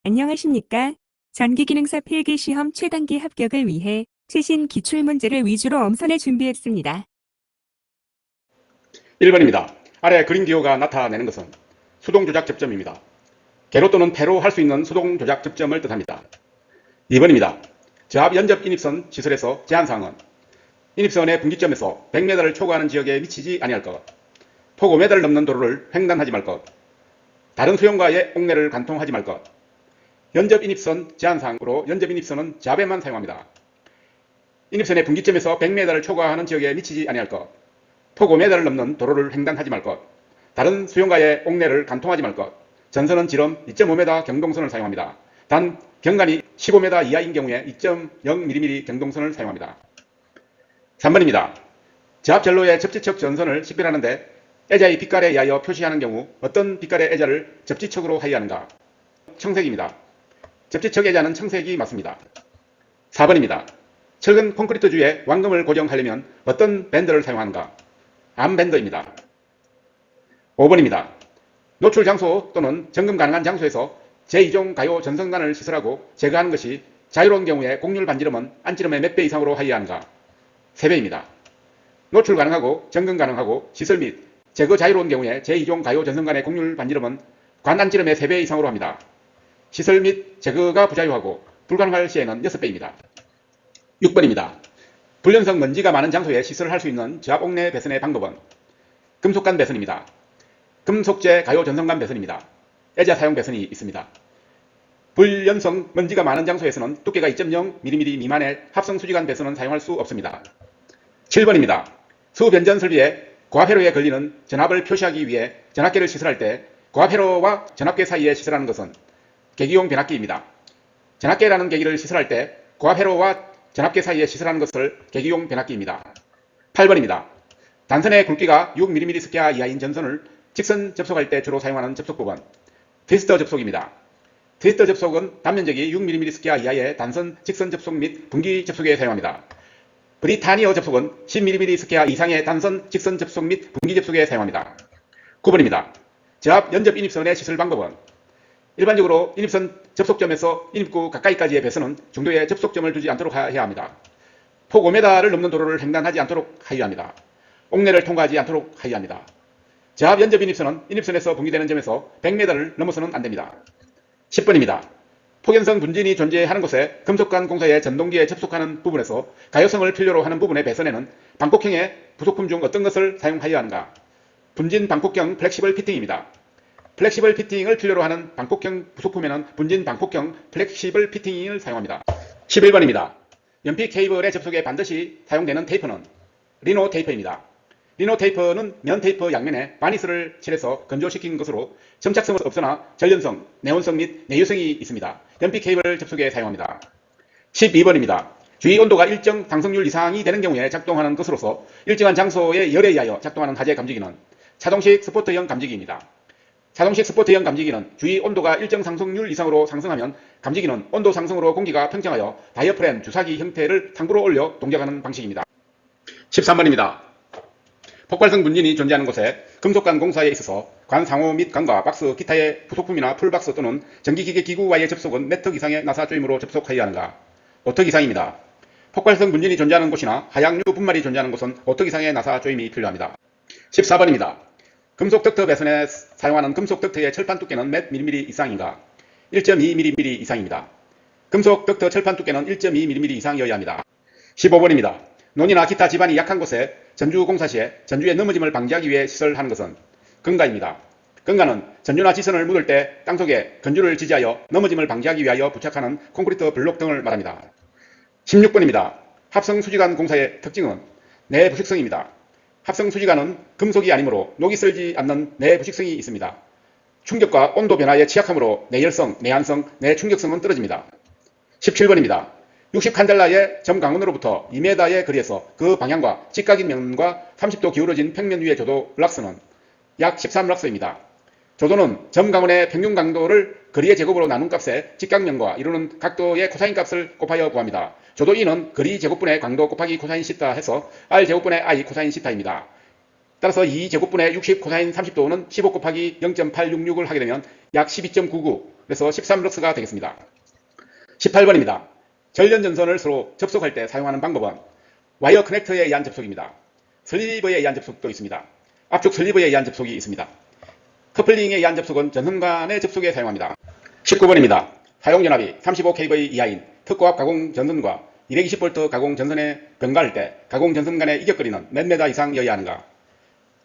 안녕하십니까? 전기기능사 필기시험 최단기 합격을 위해 최신 기출문제를 위주로 엄선해 준비했습니다. 1번입니다. 아래 그림 기호가 나타내는 것은 수동조작 접점입니다. 개로 또는 패로 할 수 있는 수동조작 접점을 뜻합니다. 2번입니다. 저압 연접 인입선 시설에서 제한사항은 인입선의 분기점에서 100m를 초과하는 지역에 미치지 아니할 것, 폭 5m를 넘는 도로를 횡단하지 말 것, 다른 수용과의 옥내를 관통하지 말 것. 연접 인입선 제한사항으로 연접 인입선은 저압에만 사용합니다. 인입선의 분기점에서 100m를 초과하는 지역에 미치지 아니할 것, 폭 5m를 넘는 도로를 횡단하지 말 것, 다른 수용과의 옥내를 관통하지 말 것, 전선은 지름 2.5m 경동선을 사용합니다. 단 경관이 15m 이하인 경우에 2.0mm 경동선을 사용합니다. 3번입니다. 저압전로의 접지척 전선을 식별하는데 애자의 빛깔에 의하여 표시하는 경우 어떤 빛깔의 애자를 접지척으로 하여하는가? 청색입니다. 접지척 애자는 청색이 맞습니다. 4번입니다. 철근 콘크리트 주에 완금을 고정하려면 어떤 밴드를 사용하는가? 암밴드입니다. 5번입니다. 노출 장소 또는 점검 가능한 장소에서 제2종 가요 전선관을 시설하고 제거하는 것이 자유로운 경우에 곡률 반지름은 안지름의 몇 배 이상으로 하여하는가? 3배입니다. 노출 가능하고 점검 가능하고 시설 및 제거 자유로운 경우에 제2종 가요 전선관의 곡률 반지름은 관 안지름의 3배 이상으로 합니다. 시설 및 제거가 부자유하고 불가능할 시에는 6배입니다. 6번입니다. 불연성 먼지가 많은 장소에 시설을 할 수 있는 저압 옥내 배선의 방법은 금속관 배선입니다. 금속재 가요 전선관 배선입니다. 애자 사용 배선이 있습니다. 불연성 먼지가 많은 장소에서는 두께가 2.0mm 미만의 합성 수지관 배선은 사용할 수 없습니다. 7번입니다. 수변전 설비에 고압회로에 걸리는 전압을 표시하기 위해 전압계를 시설할 때 고압회로와 전압계 사이에 시설하는 것은 계기용 변압기입니다. 전압계라는 계기를 시설할 때 고압회로와 전압계 사이에 시설하는 것을 계기용 변압기입니다. 8번입니다. 단선의 굵기가 6mm 스퀘어 이하인 전선을 직선 접속할 때 주로 사용하는 접속법은 트위스터 접속입니다. 트위스터 접속은 단면적이 6mm 스퀘어 이하의 단선 직선 접속 및 분기 접속에 사용합니다. 브리타니어 접속은 10mm 스퀘어 이상의 단선 직선 접속 및 분기 접속에 사용합니다. 9번입니다. 저압 연접 인입선의 시설 방법은 일반적으로 인입선 접속점에서 인입구 가까이까지의 배선은 중도에 접속점을 두지 않도록 해야 합니다. 폭 5m를 넘는 도로를 횡단하지 않도록 하여합니다. 옥내를 통과하지 않도록 하여합니다. 저압 연접 인입선은 인입선에서 분기되는 점에서 100m를 넘어서는 안됩니다. 10번입니다. 폭연성 분진이 존재하는 곳에 금속관 공사의 전동기에 접속하는 부분에서 가요성을 필요로 하는 부분의 배선에는 방폭형의 부속품 중 어떤 것을 사용하여야 하는가? 분진 방폭형 플렉시블 피팅입니다. 플렉시블 피팅을 필요로 하는 방폭형 부속품에는 분진 방폭형 플렉시블 피팅을 사용합니다. 11번입니다. 연필 케이블의 접속에 반드시 사용되는 테이프는 리노 테이프입니다. 리노 테이프는 면 테이프 양면에 바니스를 칠해서 건조시킨 것으로 점착성은 없으나 전련성, 내온성 및 내유성이 있습니다. 연필 케이블 접속에 사용합니다. 12번입니다. 주위 온도가 일정 상승률 이상이 되는 경우에 작동하는 것으로서 일정한 장소의 열에 의하여 작동하는 하재 감지기는 차동식 스포트형 감지기입니다. 차동식 스포트형 감지기는 주위 온도가 일정 상승률 이상으로 상승하면 감지기는 온도 상승으로 공기가 팽창하여 다이어프램 주사기 형태를 상부로 올려 동작하는 방식입니다. 13번입니다. 폭발성 분진이 존재하는 곳에 금속관 공사에 있어서 관 상호 및 관과 박스 기타의 부속품이나 풀박스 또는 전기기계 기구와의 접속은 몇 턱 이상의 나사 조임으로 접속하여야 하는가? 5턱 이상입니다. 폭발성 분진이 존재하는 곳이나 하양류 분말이 존재하는 곳은 5턱 이상의 나사 조임이 필요합니다. 14번입니다. 금속 덕트 배선에 사용하는 금속 덕트의 철판 두께는 몇 mm 이상인가? 1.2mm 이상입니다. 금속 덕트 철판 두께는 1.2mm 이상이어야 합니다. 15번입니다. 논이나 기타 지반이 약한 곳에 전주 공사 시에 전주의 넘어짐을 방지하기 위해 시설하는 것은 건가입니다. 건가는 전주나 지선을 묻을 때 땅속에 건주를 지지하여 넘어짐을 방지하기 위하여 부착하는 콘크리트 블록 등을 말합니다. 16번입니다. 합성 수지관 공사의 특징은 내부식성입니다. 합성 수지관은 금속이 아니므로 녹이 슬지 않는 내부식성이 있습니다. 충격과 온도 변화에 취약하므로 내열성, 내한성, 내충격성은 떨어집니다. 17번입니다. 60칸델라의 점강원으로부터 2m의 거리에서 그 방향과 직각인 면과 30도 기울어진 평면 위의 조도 락스는 약 13락스입니다. 조도는 점강원의 평균 강도를 거리의 제곱으로 나눈 값에 직각면과 이루는 각도의 코사인 값을 곱하여 구합니다. 조도 E는 거리 제곱분의 강도 곱하기 코사인 시타 해서 R 제곱분의 I 코사인 시타입니다. 따라서 2제곱분의 60 코사인 30도는 15 곱하기 0.866을 하게 되면 약 12.99 그래서 13럭스가 되겠습니다. 18번입니다. 전련전선을 서로 접속할 때 사용하는 방법은 와이어 커넥터에 의한 접속입니다. 슬리버에 의한 접속도 있습니다. 압축 슬리버에 의한 접속이 있습니다. 커플링에 의한 접속은 전선 간의 접속에 사용합니다. 19번입니다. 사용연합이 35kV 이하인 특고압 가공 전선과 220V 가공 전선에 변가할 때 가공 전선 간의 이격거리는 몇 메다 이상이어야 하는가?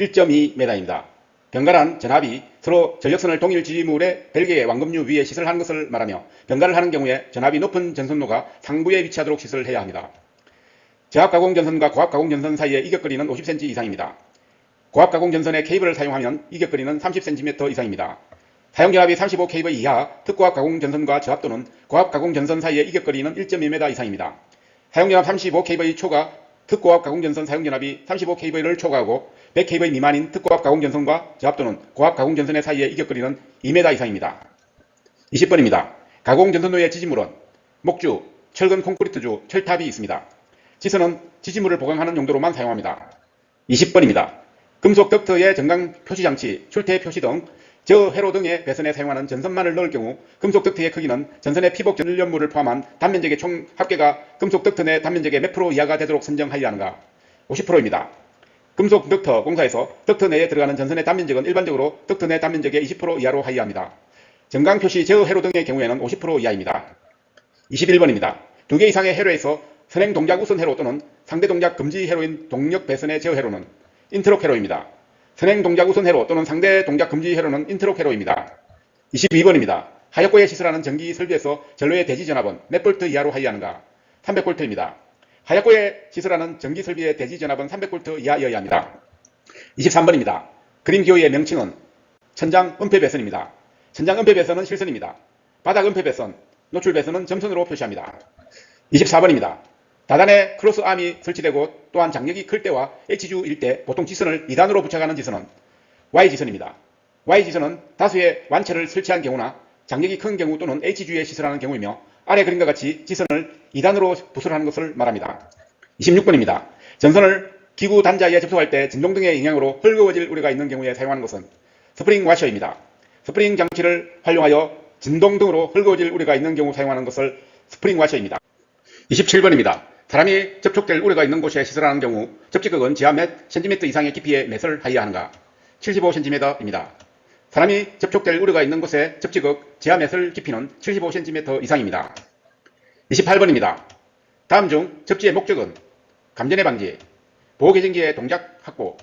1.2m입니다. 변가란 전압이 서로 전력선을 동일 지지물의 벨기에 왕급류 위에 시설하는 것을 말하며 변가를 하는 경우에 전압이 높은 전선로가 상부에 위치하도록 시설해야 합니다. 저압 가공 전선과 고압 가공 전선 사이의 이격거리는 50cm 이상입니다. 고압 가공 전선에 케이블을 사용하면 이격거리는 30cm 이상입니다. 사용전압이 35kV 이하 특고압 가공 전선과 저압 또는 고압 가공 전선 사이의 이격거리는 1.2m 이상입니다. 사용전압 35kV 초과 특고압 가공 전선 사용전압이 35kV를 초과하고 100kV 미만인 특고압 가공 전선과 저압 또는 고압 가공 전선의 사이의 이격거리는 2m 이상입니다. 20번입니다. 가공 전선로의 지지물은 목주, 철근 콘크리트주, 철탑이 있습니다. 지선은 지지물을 보강하는 용도로만 사용합니다. 20번입니다. 금속 덕트의 정강 표시장치, 출퇴 표시 등 저회로 등의 배선에 사용하는 전선만을 넣을 경우 금속 덕트의 크기는 전선의 피복 전련물을 포함한 단면적의 총 합계가 금속 덕트 내 단면적의 몇 프로 이하가 되도록 선정하여야 하는가? 50%입니다. 금속 덕트 공사에서 덕트 내에 들어가는 전선의 단면적은 일반적으로 덕트 내 단면적의 20% 이하로 하여야 합니다. 정강 표시 저회로 등의 경우에는 50% 이하입니다. 21번입니다. 2개 이상의 회로에서 선행 동작 우선 회로 또는 상대 동작 금지 회로인 동력 배선의 저회로는 인트록 회로입니다. 선행 동작 우선 회로 또는 상대 동작 금지 회로는 인트록 회로입니다. 22번입니다. 하역고에 시설하는 전기 설비에서 전로의 대지 전압은 몇 볼트 이하로 하여야 하는가? 300볼트입니다. 하역고에 시설하는 전기 설비의 대지 전압은 300볼트 이하여야 합니다. 23번입니다. 그림 기호의 명칭은 천장 은폐 배선입니다. 천장 은폐 배선은 실선입니다. 바닥 은폐 배선, 노출 배선은 점선으로 표시합니다. 24번입니다. 다단에 크로스암이 설치되고 또한 장력이 클 때와 H주일 때 보통 지선을 2단으로 부착하는 지선은 Y지선입니다. Y지선은 다수의 완체를 설치한 경우나 장력이 큰 경우 또는 H주에 시설하는 경우이며 아래 그림과 같이 지선을 2단으로 부설하는 것을 말합니다. 26번입니다. 전선을 기구 단자에 접속할 때 진동 등의 영향으로 헐거워질 우려가 있는 경우에 사용하는 것은 스프링 와셔입니다. 스프링 장치를 활용하여 진동 등으로 헐거워질 우려가 있는 경우 사용하는 것을 스프링 와셔입니다. 27번입니다. 사람이 접촉될 우려가 있는 곳에 시설하는 경우 접지극은 지하 몇 cm 이상의 깊이의 몇을 하여야 하는가? 75cm입니다. 사람이 접촉될 우려가 있는 곳에 접지극 지하 몇을 깊이는 75cm 이상입니다. 28번입니다. 다음 중 접지의 목적은 감전의 방지, 보호개전기의 동작 확보,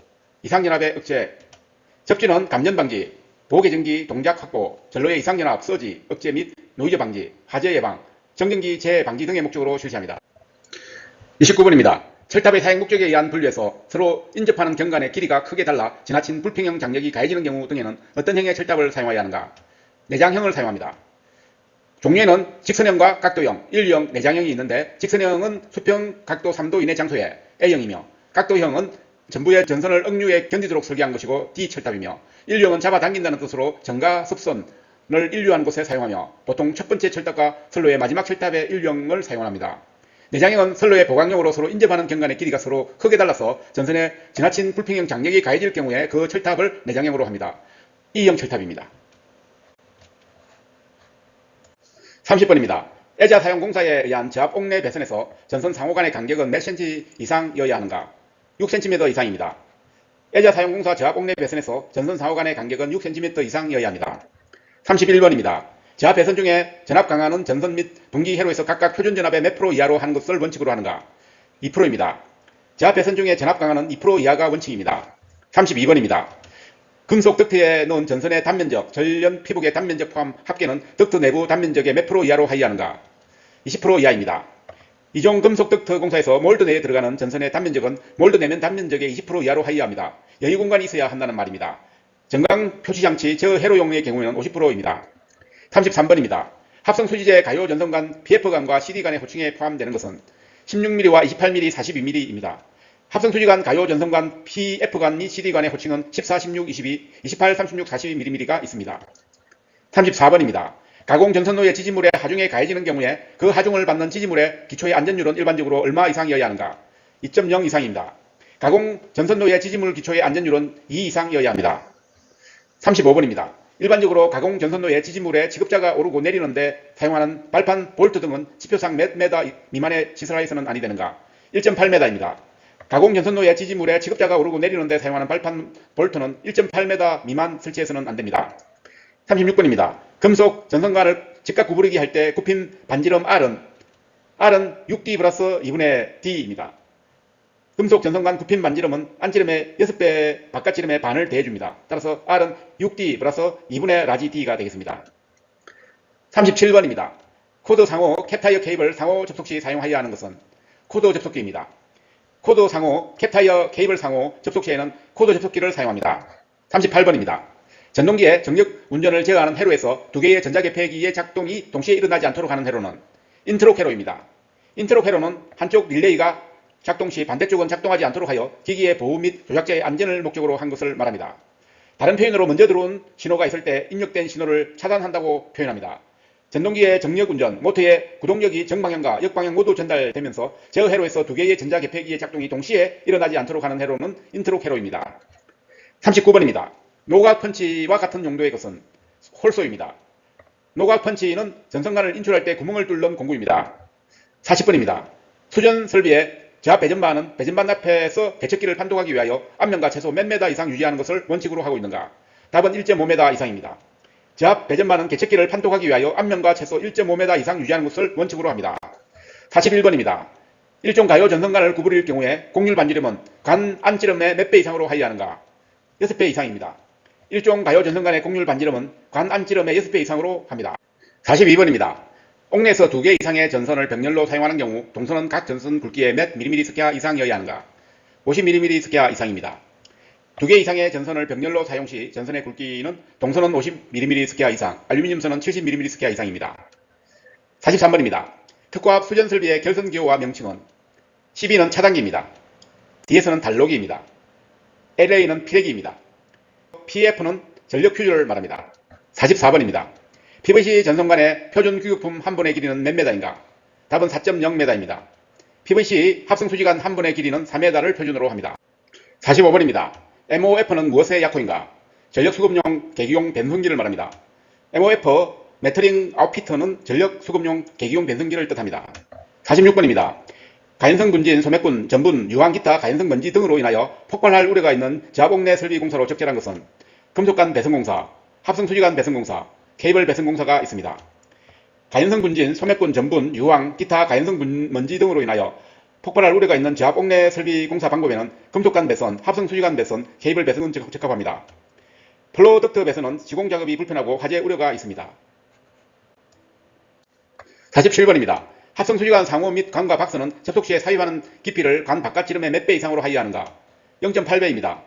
이상연압의 억제, 접지는 감전 방지, 보호개전기 동작 확보, 전로의 이상연압 서지, 억제 및 노이즈 방지, 화재 예방, 정전기 재해 방지 등의 목적으로 실시합니다. 29번입니다. 철탑의 사용 목적에 의한 분류에서 서로 인접하는 경관의 길이가 크게 달라 지나친 불평형 장력이 가해지는 경우 등에는 어떤 형의 철탑을 사용해야 하는가? 내장형을 사용합니다. 종류에는 직선형과 각도형, 일류형, 내장형이 있는데 직선형은 수평 각도 3도 이내 장소에 A형이며 각도형은 전부의 전선을 억류에 견디도록 설계한 것이고 D철탑이며 일류형은 잡아당긴다는 뜻으로 정가 습선을 인류한 곳에 사용하며 보통 첫 번째 철탑과 선로의 마지막 철탑의 일류형을 사용합니다. 내장형은 선로의 보강용으로 서로 인접하는 경관의 길이가 서로 크게 달라서 전선에 지나친 불평형 장력이 가해질 경우에 그 철탑을 내장형으로 합니다. E형 철탑입니다. 30번입니다. 애자 사용 공사에 의한 저압 옥내 배선에서 전선 상호 간의 간격은 몇 cm 이상이어야 하는가? 6cm 이상입니다. 애자 사용 공사 저압 옥내 배선에서 전선 상호 간의 간격은 6cm 이상이어야 합니다. 31번입니다. 저압 배선 중에 전압 강화는 전선 및 분기 회로에서 각각 표준 전압의 몇 프로 이하로 하는 것을 원칙으로 하는가? 2%입니다. 저압 배선 중에 전압 강화는 2% 이하가 원칙입니다. 32번입니다. 금속 덕트에 넣은 전선의 단면적, 전련 피복의 단면적 포함 합계는 덕트 내부 단면적의 몇 프로 이하로 하여야 하는가? 20% 이하입니다. 이종 금속 덕트 공사에서 몰드 내에 들어가는 전선의 단면적은 몰드 내면 단면적의 20% 이하로 하여야 합니다. 여유 공간이 있어야 한다는 말입니다. 정강 표시장치 저회로용의 경우에는 50%입니다. 33번입니다. 합성 수지제 가요 전선 간 PF관과 CD관의 호칭에 포함되는 것은 16mm와 28mm, 42mm입니다. 합성 수지 간 가요 전선 간 PF관 및 CD관의 호칭은 14, 16, 22, 28, 36, 42mm가 있습니다. 34번입니다. 가공 전선로의 지지물의 하중에 가해지는 경우에 그 하중을 받는 지지물의 기초의 안전율은 일반적으로 얼마 이상이어야 하는가? 2.0 이상입니다. 가공 전선로의 지지물 기초의 안전율은 2 이상이어야 합니다. 35번입니다. 일반적으로 가공 전선로의 지지물에 취급자가 오르고 내리는데 사용하는 발판, 볼트 등은 지표상 몇 메다 미만의 시설하에서는 아니 되는가? 1.8m입니다. 가공 전선로의 지지물에 취급자가 오르고 내리는데 사용하는 발판, 볼트는 1.8m 미만 설치해서는 안 됩니다. 36번입니다. 금속 전선관을 직각 구부리기 할 때 굽힌 반지름 R은 6D 플러스 2분의 D입니다. 금속 전선관 굽힌 반지름은 안지름의 6배 바깥지름의 반을 대해줍니다. 따라서 R은 6D 플러스 2분의 라지 D가 되겠습니다. 37번입니다. 코드 상호 캡타이어 케이블 상호 접속 시 사용하여야 하는 것은 코드 접속기입니다. 코드 상호 캡타이어 케이블 상호 접속 시에는 코드 접속기를 사용합니다. 38번입니다. 전동기의 정력 운전을 제어하는 회로에서 두 개의 전자개폐기의 작동이 동시에 일어나지 않도록 하는 회로는 인트록 회로입니다. 인트록 회로는 한쪽 릴레이가 작동 시 반대쪽은 작동하지 않도록 하여 기기의 보호 및 조작자의 안전을 목적으로 한 것을 말합니다. 다른 표현으로 먼저 들어온 신호가 있을 때 입력된 신호를 차단한다고 표현합니다. 전동기의 정력 운전, 모터의 구동력이 정방향과 역방향 모두 전달되면서 제어 회로에서 두 개의 전자개폐기의 작동이 동시에 일어나지 않도록 하는 회로는 인트록 회로입니다. 39번입니다. 노각 펀치와 같은 용도의 것은 홀소입니다. 노각 펀치는 전선관을 인출할 때 구멍을 뚫는 공구입니다. 40번입니다. 수전 설비의 저압 배전반은 배전반 앞에서 개척기를 판독하기 위하여 앞면과 최소 몇 메다 이상 유지하는 것을 원칙으로 하고 있는가? 답은 1.5m 이상입니다. 저압 배전반은 개척기를 판독하기 위하여 앞면과 최소 1.5m 이상 유지하는 것을 원칙으로 합니다. 41번입니다. 일종 가요 전선관을 구부릴 경우에 곡률 반지름은 관 안지름의 몇 배 이상으로 하여야 하는가? 6배 이상입니다. 일종 가요 전선관의 곡률 반지름은 관 안지름의 6배 이상으로 합니다. 42번입니다. 옥내에서 2개 이상의 전선을 병렬로 사용하는 경우 동선은 각 전선 굵기의 몇 mm 스퀘어 이상이어야 하는가? 50mm 스퀘어 이상입니다. 2개 이상의 전선을 병렬로 사용 시 전선의 굵기는 동선은 50mm 스퀘어 이상, 알루미늄선은 70mm 스퀘어 이상입니다. 43번입니다. 특고압 수전 설비의 결선 기호와 명칭은 12는 차단기입니다. D에서는 달로기입니다. LA는 피레기입니다. PF는 전력 퓨즈를 말합니다. 44번입니다. PVC 전선관의 표준 규격품 한 번의 길이는 몇 메다인가? 답은 4.0m입니다. PVC 합성 수지관 한 번의 길이는 4m를 표준으로 합니다. 45번입니다. MOF는 무엇의 약호인가? 전력 수급용 계기용 변성기를 말합니다. MOF 메터링 아웃피터는 전력 수급용 계기용 변성기를 뜻합니다. 46번입니다. 가연성 분진, 소매꾼, 전분, 유황 기타 가연성 먼지 등으로 인하여 폭발할 우려가 있는 저압옥내 설비 공사로 적절한 것은 금속관 배선공사, 합성 수지관 배선공사, 케이블 배선공사가 있습니다. 가연성 분진, 소매꾼, 전분, 유황, 기타 가연성 먼지 등으로 인하여 폭발할 우려가 있는 저압옥내 설비 공사 방법에는 금속관 배선, 합성 수지관 배선, 케이블 배선은 적합합니다. 플로덕트 배선은 시공 작업이 불편하고 화재 우려가 있습니다. 47번입니다. 합성 수지관 상호 및 관과 박스는 접속 시에 사유하는 깊이를 관 바깥 지름의 몇 배 이상으로 하여야 하는가? 0.8배입니다.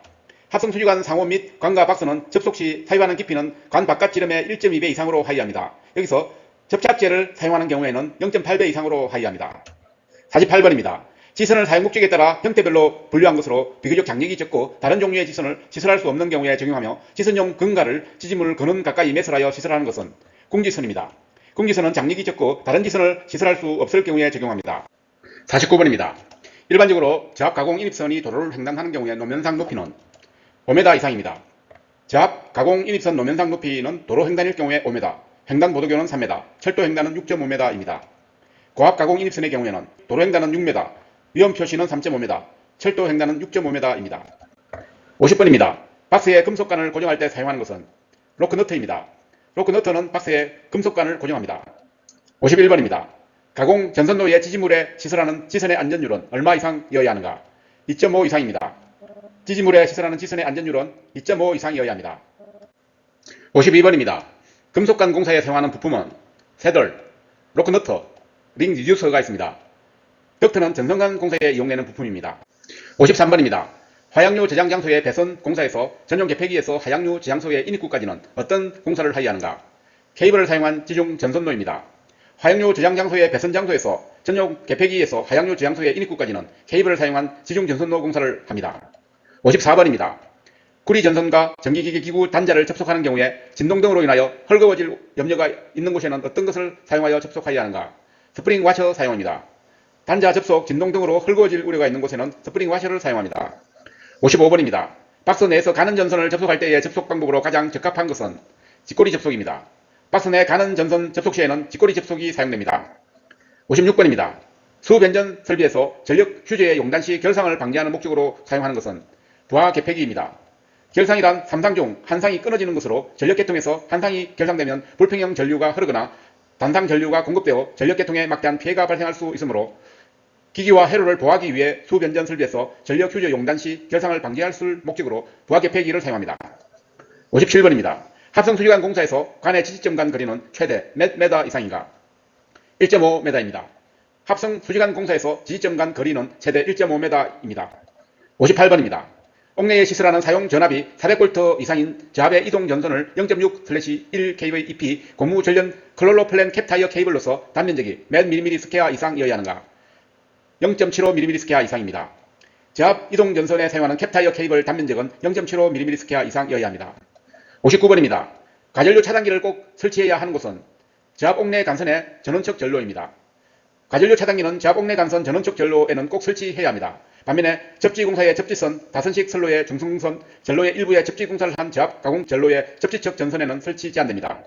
합성 수지관 상호 및 관과 박스는 접속 시 사유하는 깊이는 관 바깥 지름의 1.2배 이상으로 하여야 합니다. 여기서 접착제를 사용하는 경우에는 0.8배 이상으로 하여야 합니다. 48번입니다. 지선을 사용 목적에 따라 형태별로 분류한 것으로 비교적 장력이 적고 다른 종류의 지선을 시설할 수 없는 경우에 적용하며 지선용 근가를 지지물 근원 가까이 매설하여 시설하는 것은 궁지선입니다. 궁지선은 장력이 적고 다른 지선을 시설할 수 없을 경우에 적용합니다. 49번입니다. 일반적으로 저압 가공 인입선이 도로를 횡단하는 경우에 노면상 높이는 5m 이상입니다. 저압 가공 인입선 노면상 높이는 도로 횡단일 경우에 5m, 횡단 보도교는 3m, 철도 횡단은 6.5m입니다. 고압 가공 인입선의 경우에는 도로 횡단은 6m, 위험 표시는 3.5m, 철도 횡단은 6.5m입니다. 50번입니다. 박스에 금속관을 고정할 때 사용하는 것은 로크너트입니다. 로크너트는 박스에 금속관을 고정합니다. 51번입니다. 가공 전선로의 지지물에 시설하는 지선의 안전율은 얼마 이상이어야 하는가? 2.5 이상입니다. 지지물에 시설하는 지선의 안전율은 2.5 이상이어야 합니다. 52번입니다. 금속관 공사에 사용하는 부품은 새들, 로크너트, 링 리듀서가 있습니다. 덕트는 전선관 공사에 이용되는 부품입니다. 53번입니다. 화약류 저장 장소의 배선 공사에서 전용 개폐기에서 화약류 저장소의 인입구까지는 어떤 공사를 하여야 하는가? 케이블을 사용한 지중 전선로입니다. 화약류 저장 장소의 배선 장소에서 전용 개폐기에서 화약류 저장소의 인입구까지는 케이블을 사용한 지중 전선로 공사를 합니다. 54번입니다. 구리 전선과 전기기기 기구 단자를 접속하는 경우에 진동 등으로 인하여 헐거워질 염려가 있는 곳에는 어떤 것을 사용하여 접속하여야 하는가? 스프링 와셔 사용합니다. 단자 접속, 진동 등으로 헐거워질 우려가 있는 곳에는 스프링 와셔를 사용합니다. 55번입니다. 박스 내에서 가는 전선을 접속할 때의 접속 방법으로 가장 적합한 것은 직고리 접속입니다. 박스 내 가는 전선 접속 시에는 직고리 접속이 사용됩니다. 56번입니다. 수변전 설비에서 전력 휴재의 용단 시 결상을 방지하는 목적으로 사용하는 것은 부하 개폐기입니다. 결상이란 3상 중 한 상이 끊어지는 것으로 전력계통에서 한 상이 결상되면 불평형 전류가 흐르거나 단상 전류가 공급되어 전력계통에 막대한 피해가 발생할 수 있으므로 기기와 회로를 보호하기 위해 수변전 설비에서 전력 휴재 용단 시 결상을 방지할 목적으로 부하 개폐기를 사용합니다. 57번입니다. 합성수지관 공사에서 관의 지지점 간 거리는 최대 몇 메다 이상인가? 1.5m입니다. 합성수지관 공사에서 지지점 간 거리는 최대 1.5m입니다. 58번입니다. 옥내에 시설하는 사용 전압이 400V 이상인 저압의 이동 전선을 0.6/1 kV 고무 전련 클로로플랜 캡타이어 케이블로서 단면적이 몇 mm 스퀘어 이상이어야 하는가? 0.75mm 스퀘어 이상입니다. 저압 이동 전선에 사용하는 캡타이어 케이블 단면적은 0.75mm 스퀘어 이상이어야 합니다. 59번입니다. 가전류 차단기를 꼭 설치해야 하는 곳은 저압 옥내 간선의 전원척 전로입니다. 가전류 차단기는 저압 옥내 간선 전원척 전로에는 꼭 설치해야 합니다. 반면에 접지공사의 접지선, 다선식 선로의 중성선, 전로의 일부에 접지공사를 한 저압 가공 전로의 접지척 전선에는 설치 제한됩니다.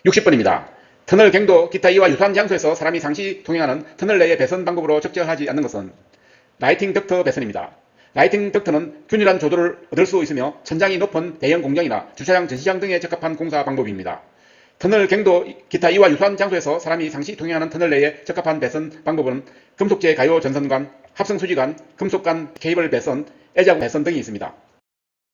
60번입니다. 터널 갱도 기타 이와 유사한 장소에서 사람이 상시 통행하는 터널 내의 배선 방법으로 적절하지 않는 것은 라이팅 덕터 배선입니다. 라이팅 덕터는 균일한 조도를 얻을 수 있으며 천장이 높은 대형 공장이나 주차장, 전시장 등에 적합한 공사 방법입니다. 터널 갱도 기타 이와 유사한 장소에서 사람이 상시 통행하는 터널 내에 적합한 배선 방법은 금속재 가요 전선관, 합성수지관, 금속관 케이블 배선, 애자구 배선 등이 있습니다.